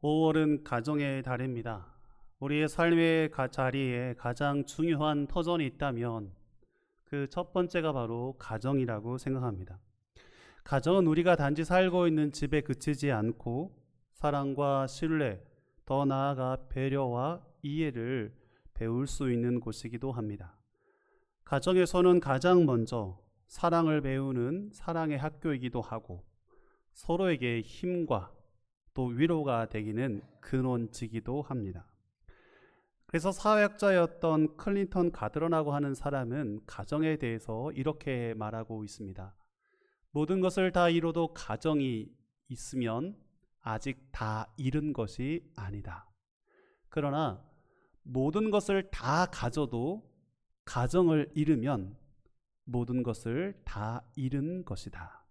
5월은 가정의 달입니다. 우리의 삶의 자리에 가장 중요한 터전이 있다면 그 첫 번째가 바로 가정이라고 생각합니다. 가정은 우리가 단지 살고 있는 집에 그치지 않고 사랑과 신뢰, 더 나아가 배려와 이해를 배울 수 있는 곳이기도 합니다. 가정에서는 가장 먼저 사랑을 배우는 사랑의 학교이기도 하고 서로에게 힘과 또 위로가 되기는 근원지기도 합니다. 그래서 사회학자였던 클린턴 가드런이라고 하는 사람은 가정에 대해서 이렇게 말하고 있습니다. 모든 것을 다 이뤄도 가정이 있으면 아직 다 잃은 것이 아니다. 그러나 모든 것을 다 가져도 가정을 잃으면 모든 것을 다 잃은 것이다.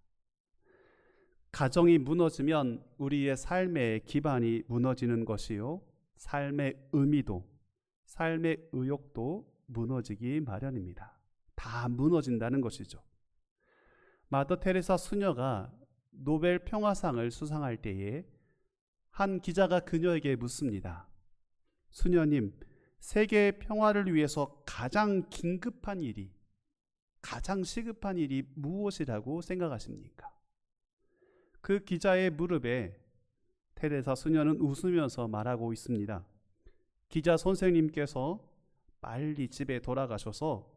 가정이 무너지면 우리의 삶의 기반이 무너지는 것이요, 삶의 의미도, 삶의 의욕도 무너지기 마련입니다. 다 무너진다는 것이죠. 마더 테레사 수녀가 노벨 평화상을 수상할 때에 한 기자가 그녀에게 묻습니다. 수녀님, 세계 평화를 위해서 가장 긴급한 일이, 가장 시급한 일이 무엇이라고 생각하십니까? 그 기자의 무릎에 테레사 수녀는 웃으면서 말하고 있습니다. 기자 선생님께서 빨리 집에 돌아가셔서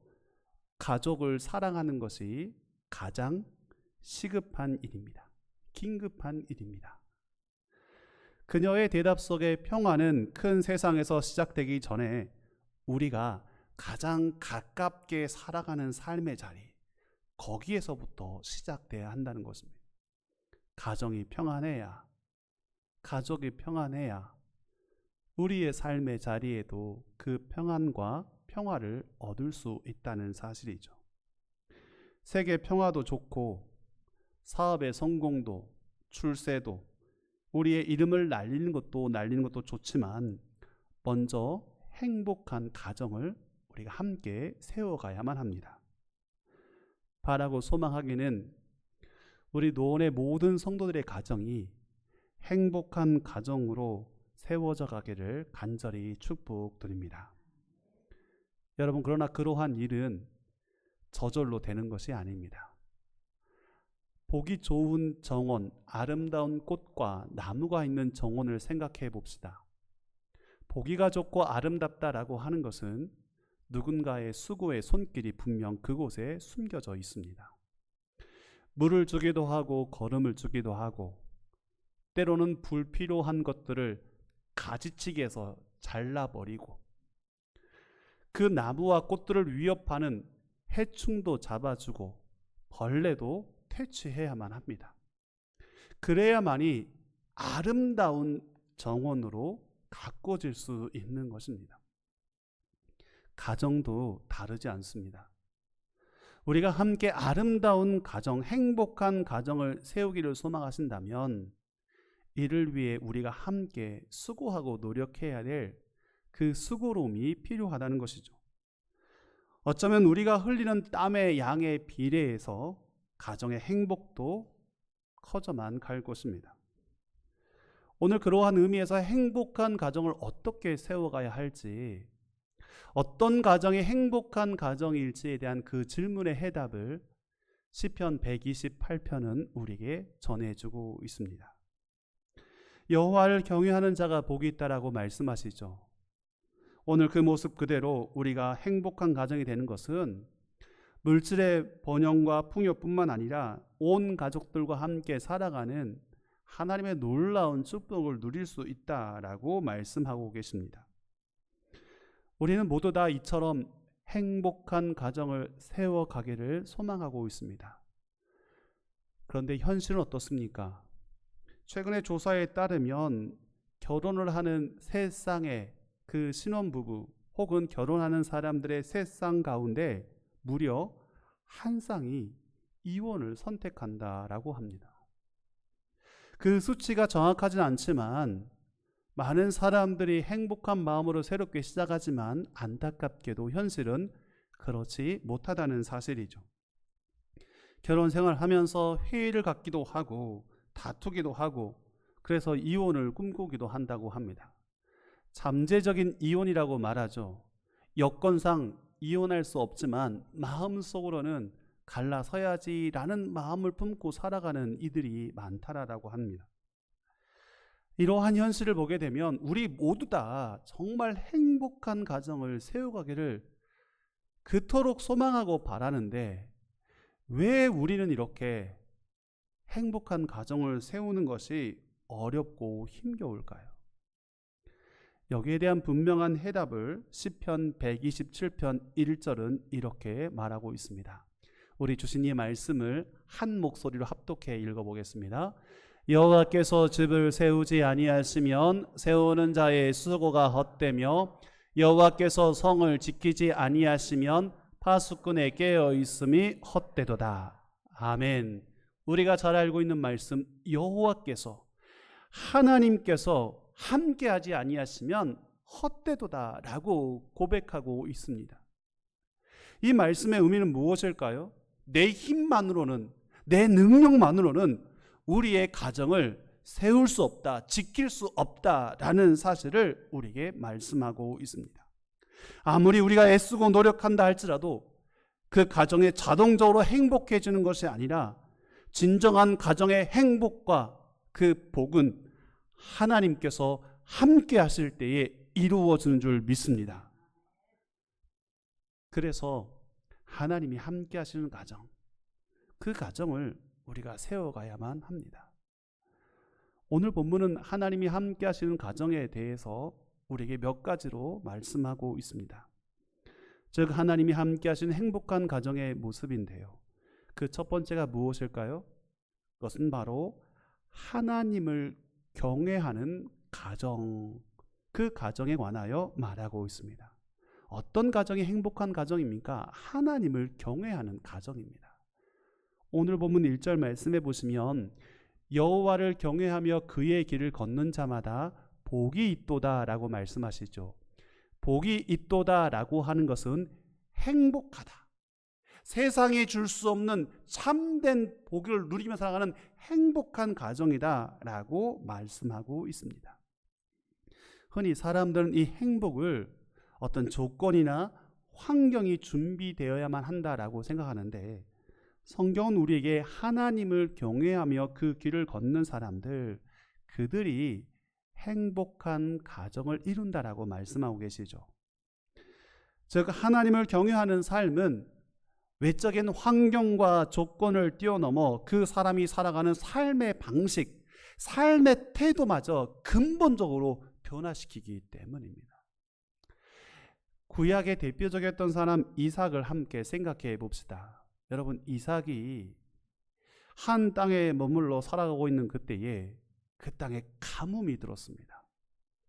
가족을 사랑하는 것이 가장 시급한 일입니다. 긴급한 일입니다. 그녀의 대답 속에 평화는 큰 세상에서 시작되기 전에 우리가 가장 가깝게 살아가는 삶의 자리, 거기에서부터 시작돼야 한다는 것입니다. 가정이 평안해야, 가족이 평안해야 우리의 삶의 자리에도 그 평안과 평화를 얻을 수 있다는 사실이죠. 세계 평화도 좋고 사업의 성공도 출세도 우리의 이름을 날리는 것도 좋지만 먼저 행복한 가정을 우리가 함께 세워가야만 합니다. 바라고 소망하기는 우리 노원의 모든 성도들의 가정이 행복한 가정으로 세워져 가기를 간절히 축복드립니다. 여러분, 그러나 그러한 일은 저절로 되는 것이 아닙니다. 보기 좋은 정원, 아름다운 꽃과 나무가 있는 정원을 생각해 봅시다. 보기가 좋고 아름답다라고 하는 것은 누군가의 수고의 손길이 분명 그곳에 숨겨져 있습니다. 물을 주기도 하고 거름을 주기도 하고 때로는 불필요한 것들을 가지치기해서 잘라버리고 그 나무와 꽃들을 위협하는 해충도 잡아주고 벌레도 퇴치해야만 합니다. 그래야만이 아름다운 정원으로 가꿔질 수 있는 것입니다. 가정도 다르지 않습니다. 우리가 함께 아름다운 가정, 행복한 가정을 세우기를 소망하신다면 이를 위해 우리가 함께 수고하고 노력해야 될 그 수고로움이 필요하다는 것이죠. 어쩌면 우리가 흘리는 땀의 양에 비례해서 가정의 행복도 커져만 갈 것입니다. 오늘 그러한 의미에서 행복한 가정을 어떻게 세워가야 할지, 어떤 가정이 행복한 가정일지에 대한 그 질문의 해답을 시편 128편은 우리에게 전해주고 있습니다. 여호와를 경외하는 자가 복이 있다라고 말씀하시죠. 오늘 그 모습 그대로 우리가 행복한 가정이 되는 것은 물질의 번영과 풍요뿐만 아니라 온 가족들과 함께 살아가는 하나님의 놀라운 축복을 누릴 수 있다라고 말씀하고 계십니다. 우리는 모두 다 이처럼 행복한 가정을 세워가기를 소망하고 있습니다. 그런데 현실은 어떻습니까? 최근의 조사에 따르면 결혼을 하는 세 쌍의 그 신혼부부 혹은 결혼하는 사람들의 세 쌍 가운데 무려 한 쌍이 이혼을 선택한다라고 합니다. 그 수치가 정확하진 않지만 많은 사람들이 행복한 마음으로 새롭게 시작하지만 안타깝게도 현실은 그렇지 못하다는 사실이죠. 결혼 생활하면서 회의를 갖기도 하고 다투기도 하고 그래서 이혼을 꿈꾸기도 한다고 합니다. 잠재적인 이혼이라고 말하죠. 여건상 이혼할 수 없지만 마음속으로는 갈라서야지라는 마음을 품고 살아가는 이들이 많다라고 합니다. 이러한 현실을 보게 되면 우리 모두 다 정말 행복한 가정을 세워가기를 그토록 소망하고 바라는데 왜 우리는 이렇게 행복한 가정을 세우는 것이 어렵고 힘겨울까요? 여기에 대한 분명한 해답을 시편 127편 1절은 이렇게 말하고 있습니다. 우리 주신이의 말씀을 한 목소리로 합독해 읽어보겠습니다. 여호와께서 집을 세우지 아니하시면 세우는 자의 수고가 헛되며 여호와께서 성을 지키지 아니하시면 파수꾼의 깨어 있음이 헛되도다. 아멘. 우리가 잘 알고 있는 말씀, 여호와께서 하나님께서 함께하지 아니하시면 헛되도다라고 고백하고 있습니다. 이 말씀의 의미는 무엇일까요? 내 힘만으로는, 내 능력만으로는 우리의 가정을 세울 수 없다, 지킬 수 없다라는 사실을 우리에게 말씀하고 있습니다. 아무리 우리가 애쓰고 노력한다 할지라도 그 가정이 자동적으로 행복해지는 것이 아니라 진정한 가정의 행복과 그 복은 하나님께서 함께 하실 때에 이루어지는 줄 믿습니다. 그래서 하나님이 함께 하시는 가정, 그 가정을 우리가 세워가야만 합니다. 오늘 본문은 하나님이 함께 하시는 가정에 대해서 우리에게 몇 가지로 말씀하고 있습니다. 즉 하나님이 함께 하시는 행복한 가정의 모습인데요, 그 첫 번째가 무엇일까요? 그것은 바로 하나님을 경외하는 가정, 그 가정에 관하여 말하고 있습니다. 어떤 가정이 행복한 가정입니까? 하나님을 경외하는 가정입니다. 오늘 본문 1절 말씀해 보시면 여호와를 경외하며 그의 길을 걷는 자마다 복이 있도다 라고 말씀하시죠. 복이 있도다 라고 하는 것은 행복하다, 세상에 줄 수 없는 참된 복을 누리며 살아가는 행복한 가정이다 라고 말씀하고 있습니다. 흔히 사람들은 이 행복을 어떤 조건이나 환경이 준비되어야만 한다라고 생각하는데, 성경은 우리에게 하나님을 경외하며 그 길을 걷는 사람들, 그들이 행복한 가정을 이룬다라고 말씀하고 계시죠. 즉 하나님을 경외하는 삶은 외적인 환경과 조건을 뛰어넘어 그 사람이 살아가는 삶의 방식, 삶의 태도마저 근본적으로 변화시키기 때문입니다. 구약의 대표적이었던 사람 이삭을 함께 생각해 봅시다. 여러분, 이삭이 한 땅에 머물러 살아가고 있는 그때에 그 땅에 가뭄이 들었습니다.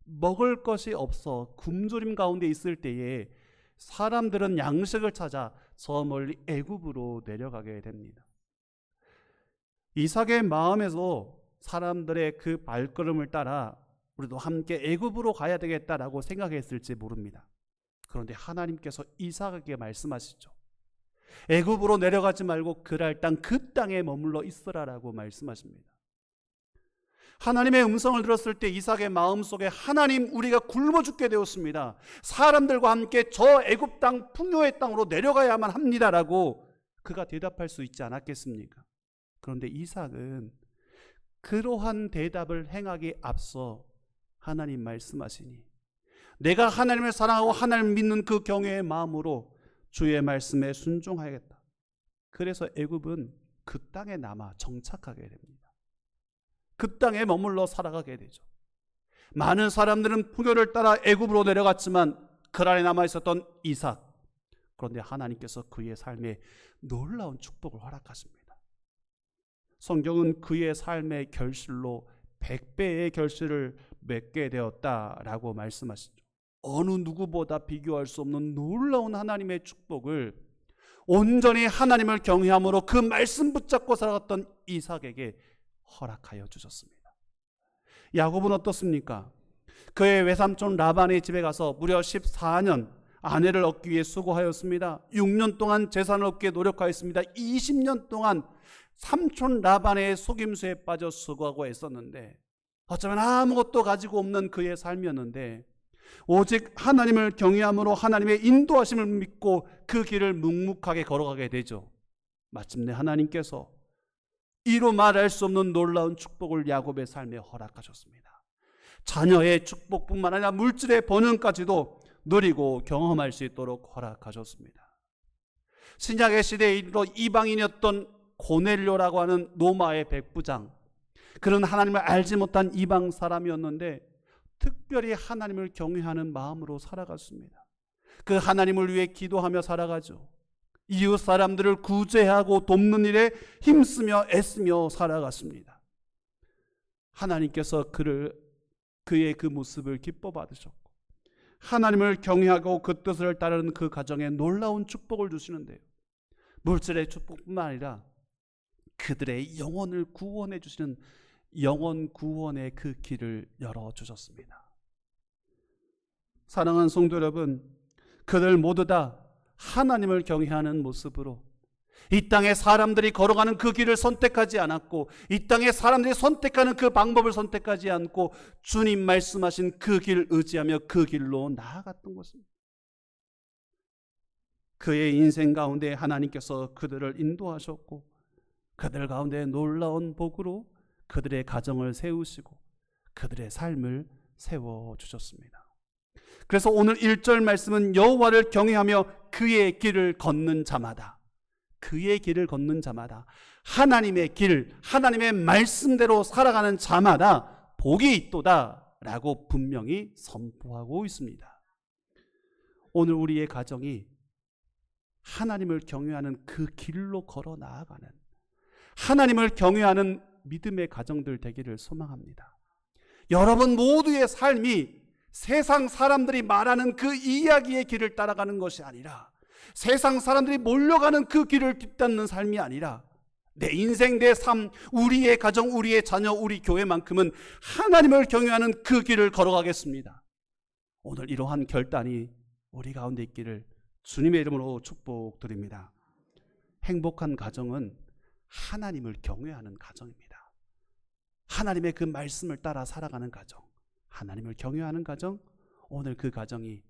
먹을 것이 없어 굶주림 가운데 있을 때에 사람들은 양식을 찾아 저 멀리 애굽으로 내려가게 됩니다. 이삭의 마음에서 사람들의 그 발걸음을 따라 우리도 함께 애굽으로 가야 되겠다라고 생각했을지 모릅니다. 그런데 하나님께서 이삭에게 말씀하시죠. 애굽으로 내려가지 말고 그랄 땅, 그 땅에 머물러 있으라라고 말씀하십니다. 하나님의 음성을 들었을 때 이삭의 마음속에 하나님, 우리가 굶어 죽게 되었습니다. 사람들과 함께 저 애굽 땅, 풍요의 땅으로 내려가야만 합니다라고 그가 대답할 수 있지 않았겠습니까? 그런데 이삭은 그러한 대답을 행하기에 앞서 하나님 말씀하시니 내가 하나님을 사랑하고 하나님을 믿는 그 경외의 마음으로 주의 말씀에 순종하겠다. 그래서 애굽은 그 땅에 남아 정착하게 됩니다. 그 땅에 머물러 살아가게 되죠. 많은 사람들은 풍요를 따라 애굽으로 내려갔지만 그 안에 남아 있었던 이삭, 그런데 하나님께서 그의 삶에 놀라운 축복을 허락하십니다. 성경은 그의 삶의 결실로 100배의 결실을 맺게 되었다라고 말씀하시죠. 어느 누구보다 비교할 수 없는 놀라운 하나님의 축복을 온전히 하나님을 경외함으로 그 말씀 붙잡고 살아갔던 이삭에게 허락하여 주셨습니다. 야곱은 어떻습니까? 그의 외삼촌 라반의 집에 가서 무려 14년 아내를 얻기 위해 수고하였습니다. 6년 동안 재산을 얻기 위해 노력하였습니다. 20년 동안 삼촌 라반의 속임수에 빠져 수고하고 애썼는데 어쩌면 아무것도 가지고 없는 그의 삶이었는데 오직 하나님을 경외함으로 하나님의 인도하심을 믿고 그 길을 묵묵하게 걸어가게 되죠. 마침내 하나님께서 이루 말할 수 없는 놀라운 축복을 야곱의 삶에 허락하셨습니다. 자녀의 축복뿐만 아니라 물질의 번영까지도 누리고 경험할 수 있도록 허락하셨습니다. 신약의 시대에 이르러 이방인이었던 고넬료라고 하는 로마의 백부장, 그는 하나님을 알지 못한 이방 사람이었는데 특별히 하나님을 경외하는 마음으로 살아갔습니다. 그 하나님을 위해 기도하며 살아가죠. 이웃 사람들을 구제하고 돕는 일에 힘쓰며 애쓰며 살아갔습니다. 하나님께서 그의 그 모습을 기뻐 받으셨고 하나님을 경외하고 그 뜻을 따르는 그 가정에 놀라운 축복을 주시는데요. 물질의 축복뿐만 아니라 그들의 영혼을 구원해 주시는 영혼 구원의 그 길을 열어주셨습니다. 사랑하는 성도 여러분, 그들 모두 다 하나님을 경외하는 모습으로 이 땅에 사람들이 걸어가는 그 길을 선택하지 않았고 이 땅에 사람들이 선택하는 그 방법을 선택하지 않고 주님 말씀하신 그 길을 의지하며 그 길로 나아갔던 것입니다. 그의 인생 가운데 하나님께서 그들을 인도하셨고 그들 가운데 놀라운 복으로 그들의 가정을 세우시고 그들의 삶을 세워주셨습니다. 그래서 오늘 1절 말씀은 여호와를 경외하며 그의 길을 걷는 자마다, 그의 길을 걷는 자마다, 하나님의 길, 하나님의 말씀대로 살아가는 자마다 복이 있도다 라고 분명히 선포하고 있습니다. 오늘 우리의 가정이 하나님을 경외하는 그 길로 걸어 나아가는, 하나님을 경외하는 믿음의 가정들 되기를 소망합니다. 여러분 모두의 삶이 세상 사람들이 말하는 그 이야기의 길을 따라가는 것이 아니라, 세상 사람들이 몰려가는 그 길을 뒤따르는 삶이 아니라 내 인생, 내 삶, 우리의 가정, 우리의 자녀, 우리 교회만큼은 하나님을 경외하는 그 길을 걸어가겠습니다. 오늘 이러한 결단이 우리 가운데 있기를 주님의 이름으로 축복드립니다. 행복한 가정은 하나님을 경외하는 가정입니다. 하나님의 그 말씀을 따라 살아가는 가정, 하나님을 경외하는 가정, 오늘 그 가정이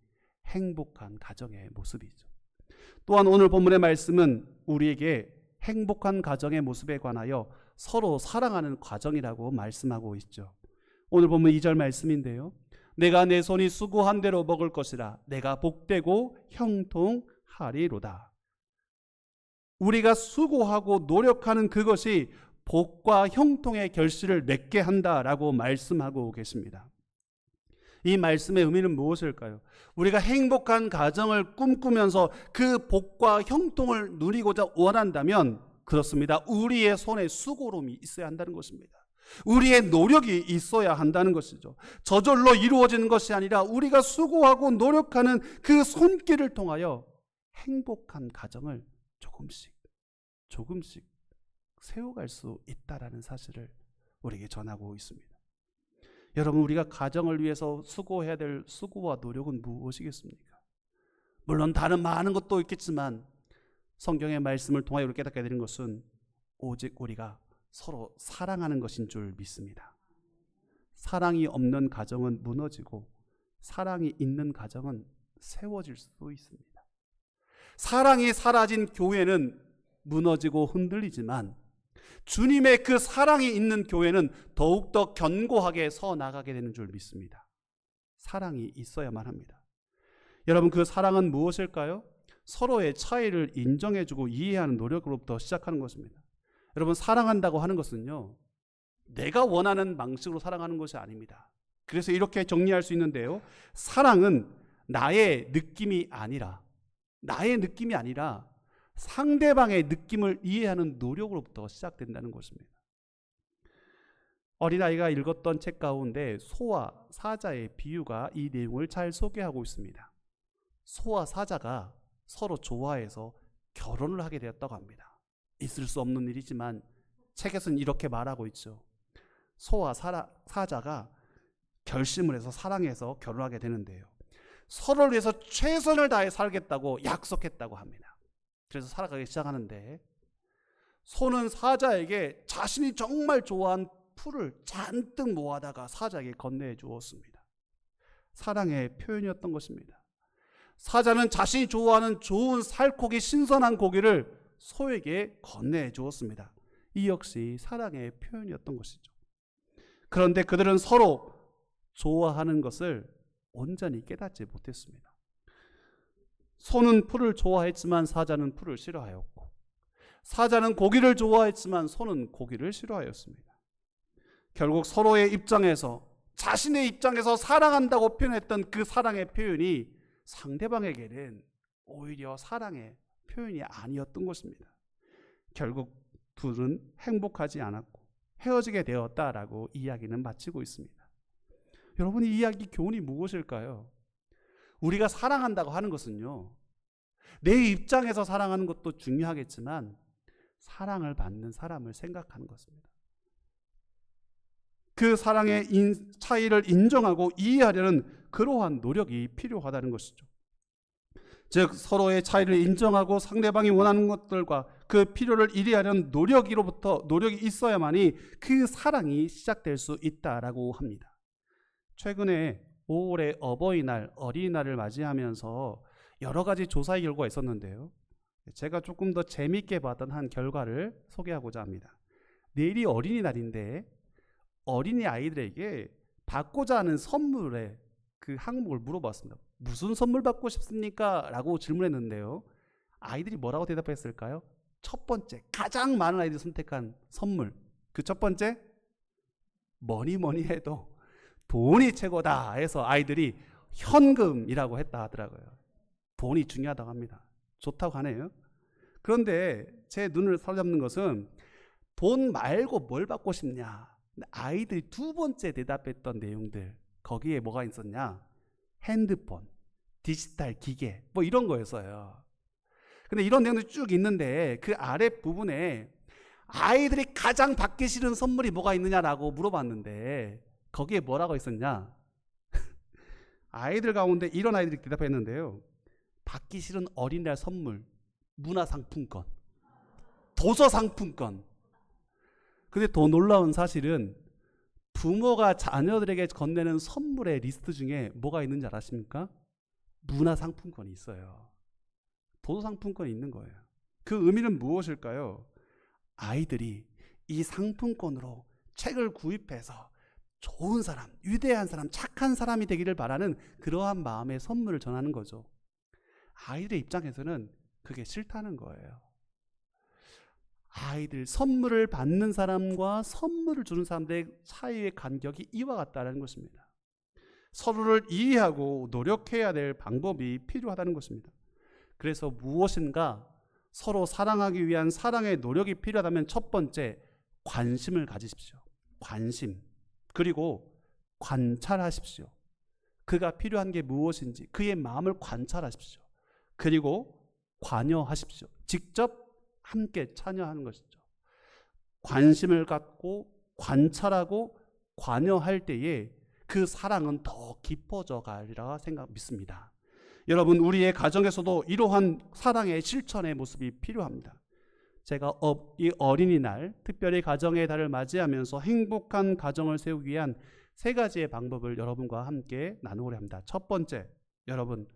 행복한 가정의 모습이죠. 또한 오늘 본문의 말씀은 우리에게 행복한 가정의 모습에 관하여 서로 사랑하는 과정이라고 말씀하고 있죠. 오늘 본문 2절 말씀인데요. 내가 내 손이 수고한 대로 먹을 것이라 내가 복되고 형통하리로다. 우리가 수고하고 노력하는 그것이 복과 형통의 결실을 맺게 한다라고 말씀하고 계십니다. 이 말씀의 의미는 무엇일까요? 우리가 행복한 가정을 꿈꾸면서 그 복과 형통을 누리고자 원한다면 그렇습니다. 우리의 손에 수고로움이 있어야 한다는 것입니다. 우리의 노력이 있어야 한다는 것이죠. 저절로 이루어지는 것이 아니라 우리가 수고하고 노력하는 그 손길을 통하여 행복한 가정을 조금씩 세워갈 수 있다라는 사실을 우리에게 전하고 있습니다. 여러분, 우리가 가정을 위해서 수고해야 될 수고와 노력은 무엇이겠습니까? 물론 다른 많은 것도 있겠지만 성경의 말씀을 통하여 우리 깨닫게 되는 것은 오직 우리가 서로 사랑하는 것인 줄 믿습니다. 사랑이 없는 가정은 무너지고 사랑이 있는 가정은 세워질 수도 있습니다. 사랑이 사라진 교회는 무너지고 흔들리지만 주님의 그 사랑이 있는 교회는 더욱더 견고하게 서 나가게 되는 줄 믿습니다. 사랑이 있어야만 합니다. 여러분, 그 사랑은 무엇일까요? 서로의 차이를 인정해주고 이해하는 노력으로부터 시작하는 것입니다. 여러분, 사랑한다고 하는 것은요, 내가 원하는 방식으로 사랑하는 것이 아닙니다. 그래서 이렇게 정리할 수 있는데요, 사랑은 나의 느낌이 아니라 상대방의 느낌을 이해하는 노력으로부터 시작된다는 것입니다. 어린아이가 읽었던 책 가운데 소와 사자의 비유가 이 내용을 잘 소개하고 있습니다. 소와 사자가 서로 좋아해서 결혼을 하게 되었다고 합니다. 있을 수 없는 일이지만 책에서는 이렇게 말하고 있죠. 소와 사자가 결심을 해서 사랑해서 결혼하게 되는데요, 서로를 위해서 최선을 다해 살겠다고 약속했다고 합니다. 그래서 살아가기 시작하는데 소는 사자에게 자신이 정말 좋아한 풀을 잔뜩 모아다가 사자에게 건네해 주었습니다. 사랑의 표현이었던 것입니다. 사자는 자신이 좋아하는 좋은 살코기 신선한 고기를 소에게 건네해 주었습니다. 이 역시 사랑의 표현이었던 것이죠. 그런데 그들은 서로 좋아하는 것을 온전히 깨닫지 못했습니다. 소는 풀을 좋아했지만 사자는 풀을 싫어하였고, 사자는 고기를 좋아했지만 소는 고기를 싫어하였습니다. 결국 서로의 입장에서, 자신의 입장에서 사랑한다고 표현했던 그 사랑의 표현이 상대방에게는 오히려 사랑의 표현이 아니었던 것입니다. 결국 둘은 행복하지 않았고 헤어지게 되었다라고 이야기는 마치고 있습니다. 여러분, 이 이야기 교훈이 무엇일까요? 우리가 사랑한다고 하는 것은요, 내 입장에서 사랑하는 것도 중요하겠지만 사랑을 받는 사람을 생각하는 것입니다. 그 사랑의 차이를 인정하고 이해하려는 그러한 노력이 필요하다는 것이죠. 즉 서로의 차이를 인정하고 상대방이 원하는 것들과 그 필요를 이해하려는 노력이 있어야만이 그 사랑이 시작될 수 있다라고 합니다. 최근에 5월에 어버이날, 어린이날을 맞이하면서 여러 가지 조사의 결과가 있었는데요. 제가 조금 더 재미있게 봤던 한 결과를 소개하고자 합니다. 내일이 어린이날인데 어린이 아이들에게 받고자 하는 선물의 그 항목을 물어봤습니다. 무슨 선물 받고 싶습니까? 라고 질문했는데요. 아이들이 뭐라고 대답했을까요? 첫 번째, 가장 많은 아이들이 선택한 선물. 그 첫 번째, 뭐니 해도 돈이 최고다 해서 아이들이 현금이라고 했다 하더라고요. 돈이 중요하다고 합니다. 좋다고 하네요. 그런데 제 눈을 사로잡는 것은 돈 말고 뭘 받고 싶냐. 아이들이 두 번째 대답했던 내용들, 거기에 뭐가 있었냐? 핸드폰, 디지털 기계, 뭐 이런 거였어요. 근데 이런 내용들이 쭉 있는데 그 아래 부분에 아이들이 가장 받기 싫은 선물이 뭐가 있느냐라고 물어봤는데 거기에 뭐라고 있었냐? 아이들 가운데 이런 아이들이 대답했는데요. 받기 싫은 어린이날 선물, 문화상품권, 도서상품권. 근데 더 놀라운 사실은 부모가 자녀들에게 건네는 선물의 리스트 중에 뭐가 있는지 아십니까? 문화상품권이 있어요. 도서상품권이 있는 거예요. 그 의미는 무엇일까요? 아이들이 이 상품권으로 책을 구입해서 좋은 사람, 위대한 사람, 착한 사람이 되기를 바라는 그러한 마음의 선물을 전하는 거죠. 아이들의 입장에서는 그게 싫다는 거예요. 아이들, 선물을 받는 사람과 선물을 주는 사람들의 사이의 간격이 이와 같다는 것입니다. 서로를 이해하고 노력해야 될 방법이 필요하다는 것입니다. 그래서 무엇인가 서로 사랑하기 위한 사랑의 노력이 필요하다면 첫 번째, 관심을 가지십시오. 관심. 그리고 관찰하십시오. 그가 필요한 게 무엇인지 그의 마음을 관찰하십시오. 그리고 관여하십시오. 직접 함께 참여하는 것이죠. 관심을 갖고 관찰하고 관여할 때에 그 사랑은 더 깊어져 가리라 믿습니다. 여러분, 우리의 가정에서도 이러한 사랑의 실천의 모습이 필요합니다. 제가 이 어린이날, 특별히 가정의 달을 맞이하면서 행복한 가정을 세우기 위한 3가지의 방법을 여러분과 함께 나누고자 합니다. 첫 번째, 여러분,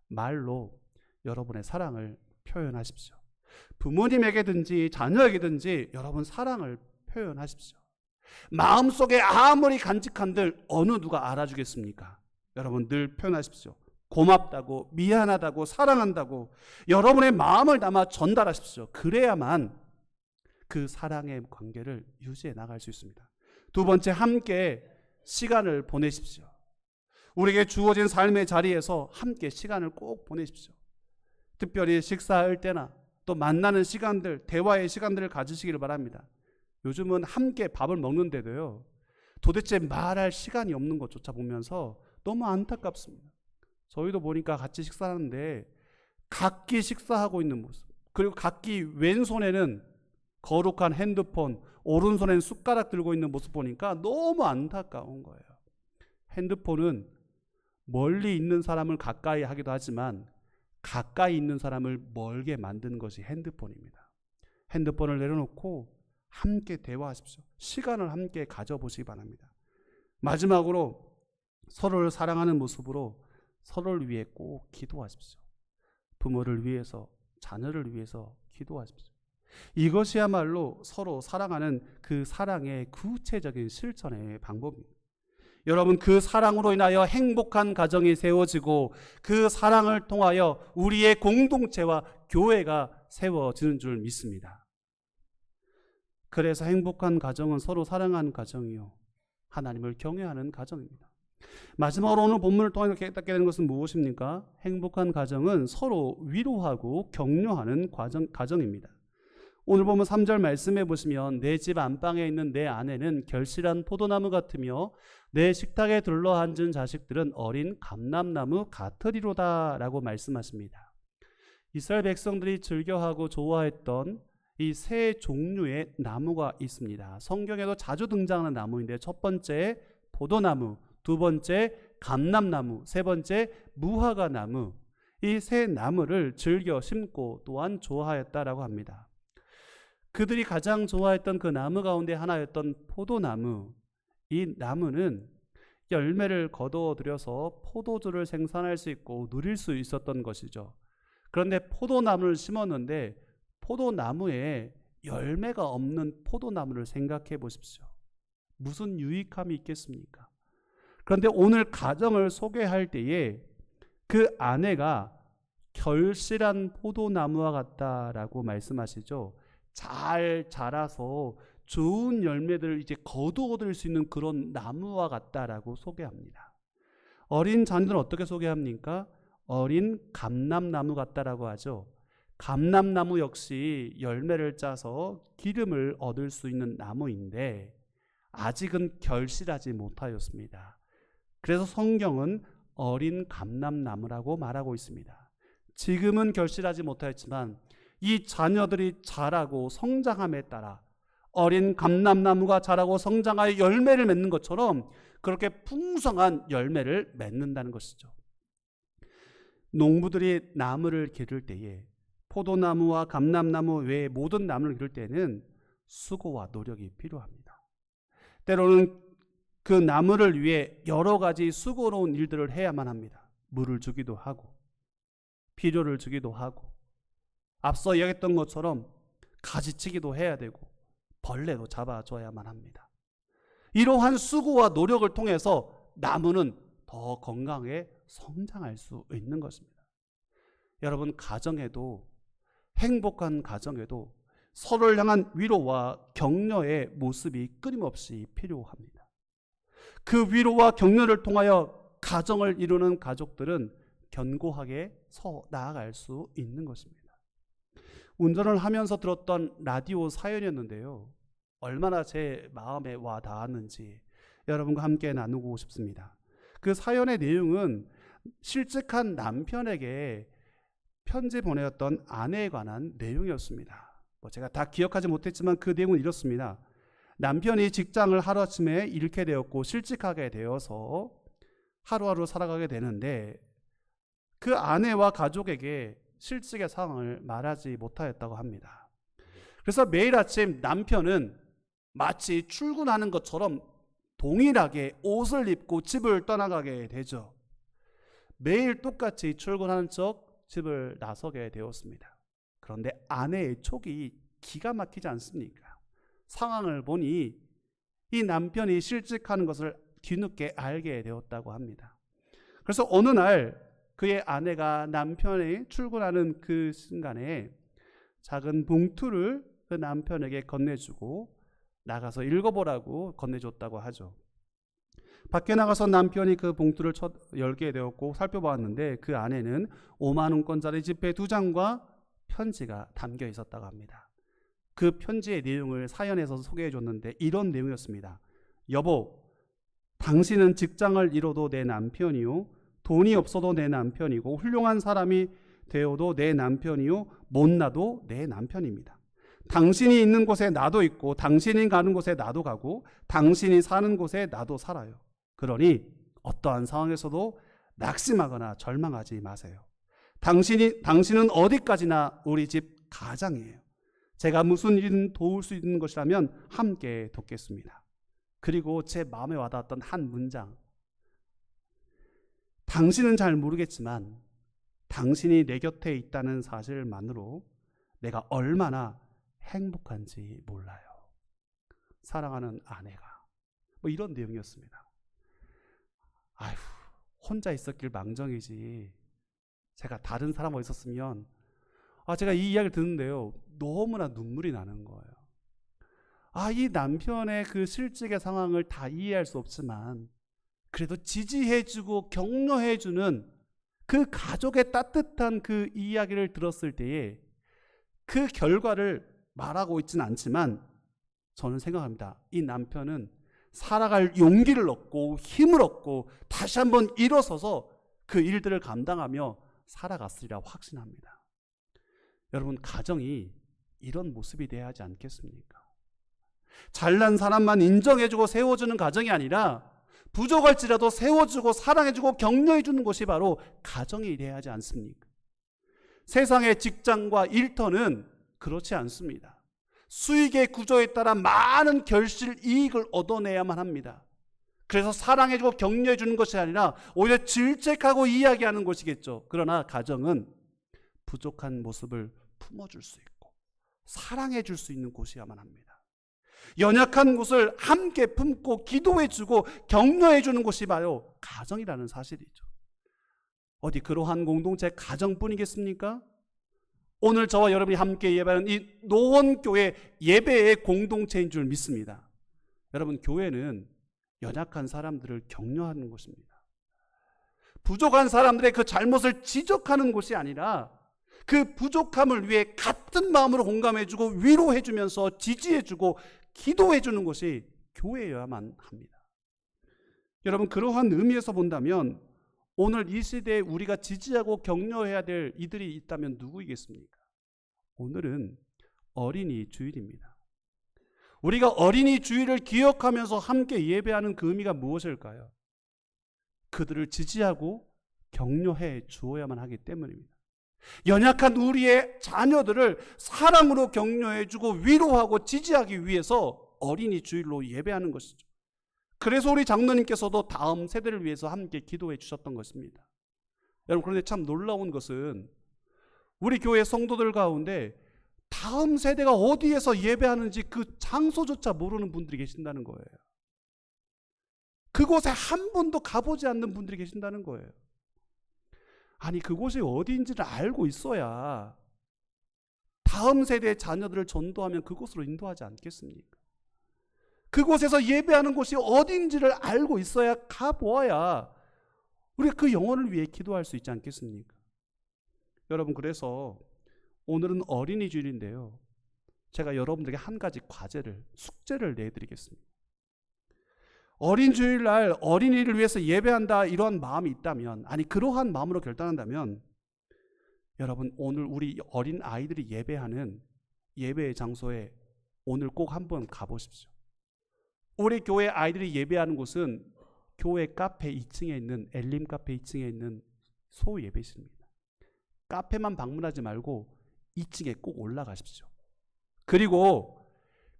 말로 여러분의 사랑을 표현하십시오. 부모님에게든지 자녀에게든지 여러분 사랑을 표현하십시오. 마음속에 아무리 간직한들 어느 누가 알아주겠습니까? 여러분 늘 표현하십시오. 고맙다고, 미안하다고, 사랑한다고 여러분의 마음을 담아 전달하십시오. 그래야만 그 사랑의 관계를 유지해 나갈 수 있습니다. 두 번째, 함께 시간을 보내십시오. 우리에게 주어진 삶의 자리에서 함께 시간을 꼭 보내십시오. 특별히 식사할 때나 또 만나는 시간들, 대화의 시간들을 가지시기를 바랍니다. 요즘은 함께 밥을 먹는데도요, 도대체 말할 시간이 없는 것조차 보면서 너무 안타깝습니다. 저희도 보니까 같이 식사하는데 각기 식사하고 있는 모습, 그리고 각기 왼손에는 거룩한 핸드폰, 오른손에는 숟가락 들고 있는 모습 보니까 너무 안타까운 거예요. 핸드폰은 멀리 있는 사람을 가까이 하기도 하지만 가까이 있는 사람을 멀게 만드는 것이 핸드폰입니다. 핸드폰을 내려놓고 함께 대화하십시오. 시간을 함께 가져보시기 바랍니다. 마지막으로 서로를 사랑하는 모습으로 서로를 위해 꼭 기도하십시오. 부모를 위해서, 자녀를 위해서 기도하십시오. 이것이야말로 서로 사랑하는 그 사랑의 구체적인 실천의 방법입니다. 여러분, 그 사랑으로 인하여 행복한 가정이 세워지고 그 사랑을 통하여 우리의 공동체와 교회가 세워지는 줄 믿습니다. 그래서 행복한 가정은 서로 사랑하는 가정이요, 하나님을 경외하는 가정입니다. 마지막으로 오늘 본문을 통해 깨닫게 되는 것은 무엇입니까? 행복한 가정은 서로 위로하고 격려하는 가정입니다. 오늘 보면 3절 말씀해 보시면 내 집 안방에 있는 내 아내는 결실한 포도나무 같으며 내 식탁에 둘러앉은 자식들은 어린 감람나무 같으리로다 라고 말씀하십니다. 이스라엘 백성들이 즐겨하고 좋아했던 이 세 종류의 나무가 있습니다. 성경에도 자주 등장하는 나무인데 첫 번째 포도나무, 두 번째 감람나무, 세 번째 무화과나무, 이 세 나무를 즐겨 심고 또한 좋아하였다라고 합니다. 그들이 가장 좋아했던 그 나무 가운데 하나였던 포도나무, 이 나무는 열매를 거두어들여서 포도주를 생산할 수 있고 누릴 수 있었던 것이죠. 그런데 포도나무를 심었는데 포도나무에 열매가 없는 포도나무를 생각해 보십시오. 무슨 유익함이 있겠습니까? 그런데 오늘 가정을 소개할 때에 그 아내가 결실한 포도나무와 같다라고 말씀하시죠. 잘 자라서 좋은 열매들을 이제 거두어들 수 있는 그런 나무와 같다라고 소개합니다. 어린 자녀들은 어떻게 소개합니까? 어린 감람나무 같다라고 하죠. 감람나무 역시 열매를 짜서 기름을 얻을 수 있는 나무인데 아직은 결실하지 못하였습니다. 그래서 성경은 어린 감람나무라고 말하고 있습니다. 지금은 결실하지 못하였지만 이 자녀들이 자라고 성장함에 따라 어린 감람나무가 자라고 성장하여 열매를 맺는 것처럼 그렇게 풍성한 열매를 맺는다는 것이죠. 농부들이 나무를 기를 때에 포도나무와 감람나무 외의 모든 나무를 기를 때는 수고와 노력이 필요합니다. 때로는 그 나무를 위해 여러 가지 수고로운 일들을 해야만 합니다. 물을 주기도 하고 비료를 주기도 하고 앞서 이야기했던 것처럼 가지치기도 해야 되고 벌레도 잡아줘야만 합니다. 이러한 수고와 노력을 통해서 나무는 더 건강하게 성장할 수 있는 것입니다. 여러분, 가정에도 행복한 가정에도 서로를 향한 위로와 격려의 모습이 끊임없이 필요합니다. 그 위로와 격려를 통하여 가정을 이루는 가족들은 견고하게 서 나아갈 수 있는 것입니다. 운전을 하면서 들었던 라디오 사연이었는데요, 얼마나 제 마음에 와 닿았는지 여러분과 함께 나누고 싶습니다. 그 사연의 내용은 실직한 남편에게 편지 보내었던 아내에 관한 내용이었습니다. 제가 다 기억하지 못했지만 그 내용은 이렇습니다. 남편이 직장을 하루아침에 잃게 되었고 실직하게 되어서 하루하루 살아가게 되는데 그 아내와 가족에게 실직의 상황을 말하지 못하였다고 합니다. 그래서 매일 아침 남편은 마치 출근하는 것처럼 동일하게 옷을 입고 집을 떠나가게 되죠. 매일 똑같이 출근하는 척 집을 나서게 되었습니다. 그런데 아내의 촉이 기가 막히지 않습니까? 상황을 보니 이 남편이 실직하는 것을 뒤늦게 알게 되었다고 합니다. 그래서 어느 날 그의 아내가 남편이 출근하는 그 순간에 작은 봉투를 그 남편에게 건네주고 나가서 읽어보라고 건네줬다고 하죠. 밖에 나가서 남편이 그 봉투를 열게 되었고 살펴보았는데 그 안에는 5만 원권짜리 지폐 2장과 편지가 담겨 있었다고 합니다. 그 편지의 내용을 사연에서 소개해 줬는데 이런 내용이었습니다. 여보, 당신은 직장을 잃어도 내 남편이요, 돈이 없어도 내 남편이고 훌륭한 사람이 되어도 내 남편이요, 못나도 내 남편입니다. 당신이 있는 곳에 나도 있고 당신이 가는 곳에 나도 가고 당신이 사는 곳에 나도 살아요. 그러니 어떠한 상황에서도 낙심하거나 절망하지 마세요. 당신은 어디까지나 우리 집 가장이에요. 제가 무슨 일이든 도울 수 있는 것이라면 함께 돕겠습니다. 그리고 제 마음에 와닿았던 한 문장. 당신은 잘 모르겠지만 당신이 내 곁에 있다는 사실만으로 내가 얼마나 행복한지 몰라요. 사랑하는 아내가. 뭐 이런 내용이었습니다. 아휴, 혼자 있었길 망정이지. 제가 다른 사람과 있었으면 제가 이 이야기를 듣는데요, 너무나 눈물이 나는 거예요. 이 남편의 그 실직의 상황을 다 이해할 수 없지만 그래도 지지해주고 격려해주는 그 가족의 따뜻한 그 이야기를 들었을 때에 그 결과를 말하고 있지는 않지만 저는 생각합니다. 이 남편은 살아갈 용기를 얻고 힘을 얻고 다시 한번 일어서서 그 일들을 감당하며 살아갔으리라 확신합니다. 여러분, 가정이 이런 모습이 돼야 하지 않겠습니까? 잘난 사람만 인정해주고 세워주는 가정이 아니라 부족할지라도 세워주고 사랑해주고 격려해주는 것이 바로 가정이 돼야 하지 않습니까? 세상의 직장과 일터는 그렇지 않습니다. 수익의 구조에 따라 많은 결실 이익을 얻어내야만 합니다. 그래서 사랑해주고 격려해주는 것이 아니라 오히려 질책하고 이야기하는 것이겠죠. 그러나 가정은 부족한 모습을 품어줄 수 있고 사랑해줄 수 있는 곳이야만 합니다. 연약한 곳을 함께 품고 기도해주고 격려해주는 곳이 바로 가정이라는 사실이죠. 어디 그러한 공동체 가정뿐이겠습니까? 오늘 저와 여러분이 함께 예배하는 이 노원교회 예배의 공동체인 줄 믿습니다. 여러분, 교회는 연약한 사람들을 격려하는 곳입니다. 부족한 사람들의 그 잘못을 지적하는 곳이 아니라 그 부족함을 위해 같은 마음으로 공감해주고 위로해주면서 지지해주고 기도해주는 것이 교회여야만 합니다. 여러분, 그러한 의미에서 본다면 오늘 이 시대에 우리가 지지하고 격려해야 될 이들이 있다면 누구이겠습니까? 오늘은 어린이 주일입니다. 우리가 어린이 주일을 기억하면서 함께 예배하는 그 의미가 무엇일까요? 그들을 지지하고 격려해 주어야만 하기 때문입니다. 연약한 우리의 자녀들을 사랑으로 격려해주고 위로하고 지지하기 위해서 어린이 주일로 예배하는 것이죠. 그래서 우리 장로님께서도 다음 세대를 위해서 함께 기도해 주셨던 것입니다. 여러분, 그런데 참 놀라운 것은 우리 교회 성도들 가운데 다음 세대가 어디에서 예배하는지 그 장소조차 모르는 분들이 계신다는 거예요. 그곳에 한 번도 가보지 않는 분들이 계신다는 거예요. 아니, 그곳이 어디인지를 알고 있어야 다음 세대의 자녀들을 전도하면 그곳으로 인도하지 않겠습니까? 그곳에서 예배하는 곳이 어딘지를 알고 있어야 가보아야 우리가 그 영혼을 위해 기도할 수 있지 않겠습니까? 여러분, 그래서 오늘은 어린이 주일인데요, 제가 여러분들에게 한 가지 숙제를 내드리겠습니다. 어린 주일날 어린이를 위해서 예배한다, 이러한 마음이 있다면, 아니 그러한 마음으로 결단한다면 여러분, 오늘 우리 어린 아이들이 예배하는 예배의 장소에 오늘 꼭 한번 가보십시오. 우리 교회 아이들이 예배하는 곳은 교회 카페 2층에 있는 엘림 카페 2층에 있는 소예배실입니다. 카페만 방문하지 말고 2층에 꼭 올라가십시오. 그리고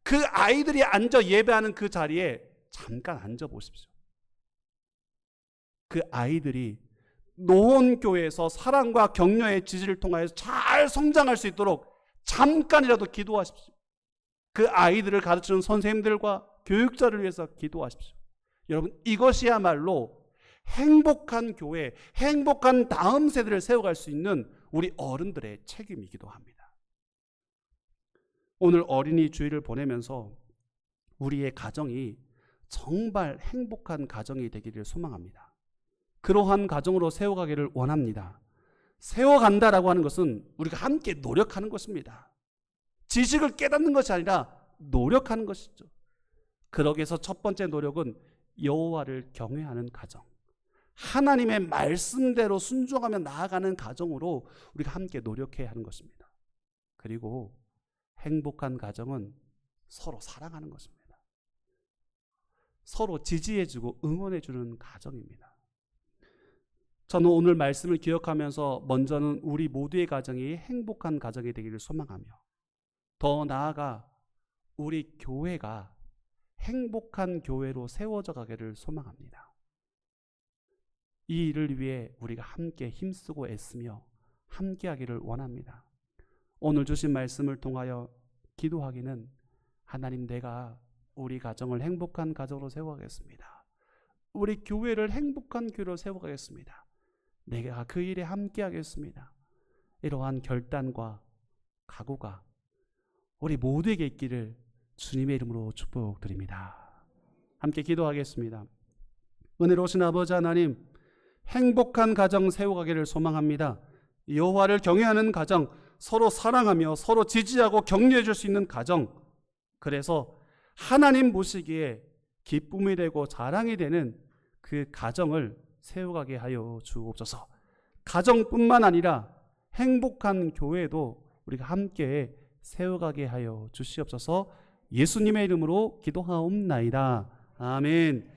그 아이들이 앉아 예배하는 그 자리에 잠깐 앉아보십시오. 그 아이들이 노원교회에서 사랑과 격려의 지지를 통하여 잘 성장할 수 있도록 잠깐이라도 기도하십시오. 그 아이들을 가르치는 선생님들과 교육자를 위해서 기도하십시오. 여러분, 이것이야말로 행복한 교회, 행복한 다음 세대를 세워갈 수 있는 우리 어른들의 책임이기도 합니다. 오늘 어린이 주일을 보내면서 우리의 가정이 정말 행복한 가정이 되기를 소망합니다. 그러한 가정으로 세워가기를 원합니다. 세워간다라고 하는 것은 우리가 함께 노력하는 것입니다. 지식을 깨닫는 것이 아니라 노력하는 것이죠. 그러기 위해서 첫 번째 노력은 여호와를 경외하는 가정, 하나님의 말씀대로 순종하며 나아가는 가정으로 우리가 함께 노력해야 하는 것입니다. 그리고 행복한 가정은 서로 사랑하는 것입니다. 서로 지지해주고 응원해주는 가정입니다. 저는 오늘 말씀을 기억하면서 먼저는 우리 모두의 가정이 행복한 가정이 되기를 소망하며, 더 나아가 우리 교회가 행복한 교회로 세워져 가기를 소망합니다. 이 일을 위해 우리가 함께 힘쓰고 애쓰며 함께하기를 원합니다. 오늘 주신 말씀을 통하여 기도하기는 하나님, 내가 우리 가정을 행복한 가정으로 세워가겠습니다. 우리 교회를 행복한 교회로 세워가겠습니다. 내가 그 일에 함께하겠습니다. 이러한 결단과 각오가 우리 모두에게 있기를 주님의 이름으로 축복드립니다. 함께 기도하겠습니다. 은혜로우신 아버지 하나님, 행복한 가정 세워가기를 소망합니다. 여호와를 경외하는 가정, 서로 사랑하며 서로 지지하고 격려해 줄 수 있는 가정, 그래서 하나님 보시기에 기쁨이 되고 자랑이 되는 그 가정을 세워가게 하여 주옵소서. 가정뿐만 아니라 행복한 교회도 우리가 함께 세워가게 하여 주시옵소서. 예수님의 이름으로 기도하옵나이다. 아멘.